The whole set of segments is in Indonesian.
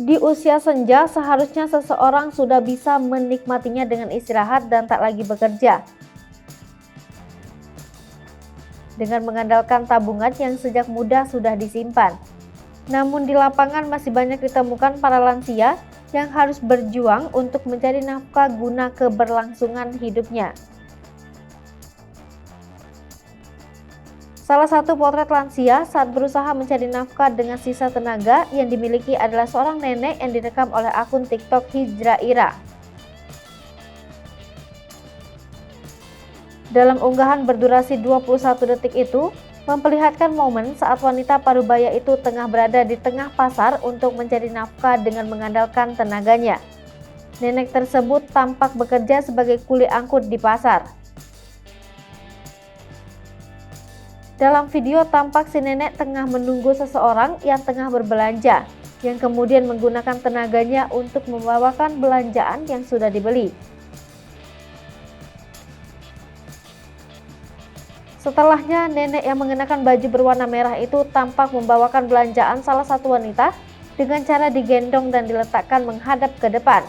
Di usia senja, seharusnya seseorang sudah bisa menikmatinya dengan istirahat dan tak lagi bekerja. Dengan mengandalkan tabungan yang sejak muda sudah disimpan. Namun di lapangan masih banyak ditemukan para lansia yang harus berjuang untuk mencari nafkah guna keberlangsungan hidupnya. Salah satu potret lansia saat berusaha mencari nafkah dengan sisa tenaga yang dimiliki adalah seorang nenek yang direkam oleh akun TikTok Hijrah Ira. Dalam unggahan berdurasi 21 detik itu, memperlihatkan momen saat wanita parubaya itu tengah berada di tengah pasar untuk mencari nafkah dengan mengandalkan tenaganya. Nenek tersebut tampak bekerja sebagai kuli angkut di pasar. Dalam video tampak si nenek tengah menunggu seseorang yang tengah berbelanja, yang kemudian menggunakan tenaganya untuk membawakan belanjaan yang sudah dibeli. Setelahnya, nenek yang mengenakan baju berwarna merah itu tampak membawakan belanjaan salah satu wanita dengan cara digendong dan diletakkan menghadap ke depan.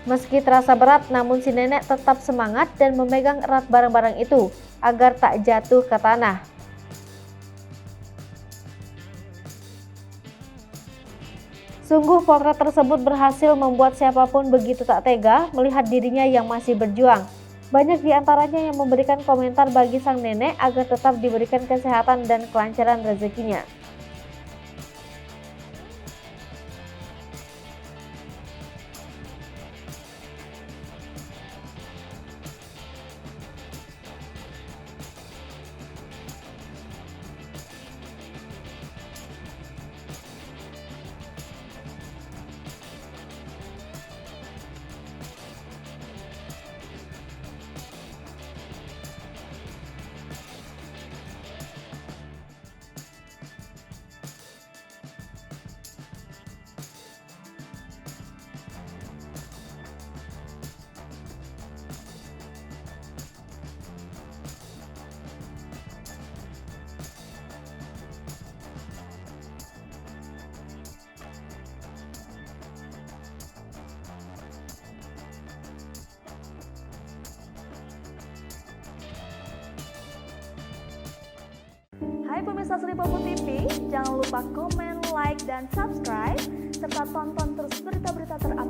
Meski terasa berat, namun si nenek tetap semangat dan memegang erat barang-barang itu agar tak jatuh ke tanah. Sungguh potret tersebut berhasil membuat siapapun begitu tak tega melihat dirinya yang masih berjuang. Banyak di antaranya yang memberikan komentar bagi sang nenek agar tetap diberikan kesehatan dan kelancaran rezekinya. Hai pemirsa Sri Popo TV, jangan lupa komen, like, dan subscribe, serta tonton terus berita-berita terupdate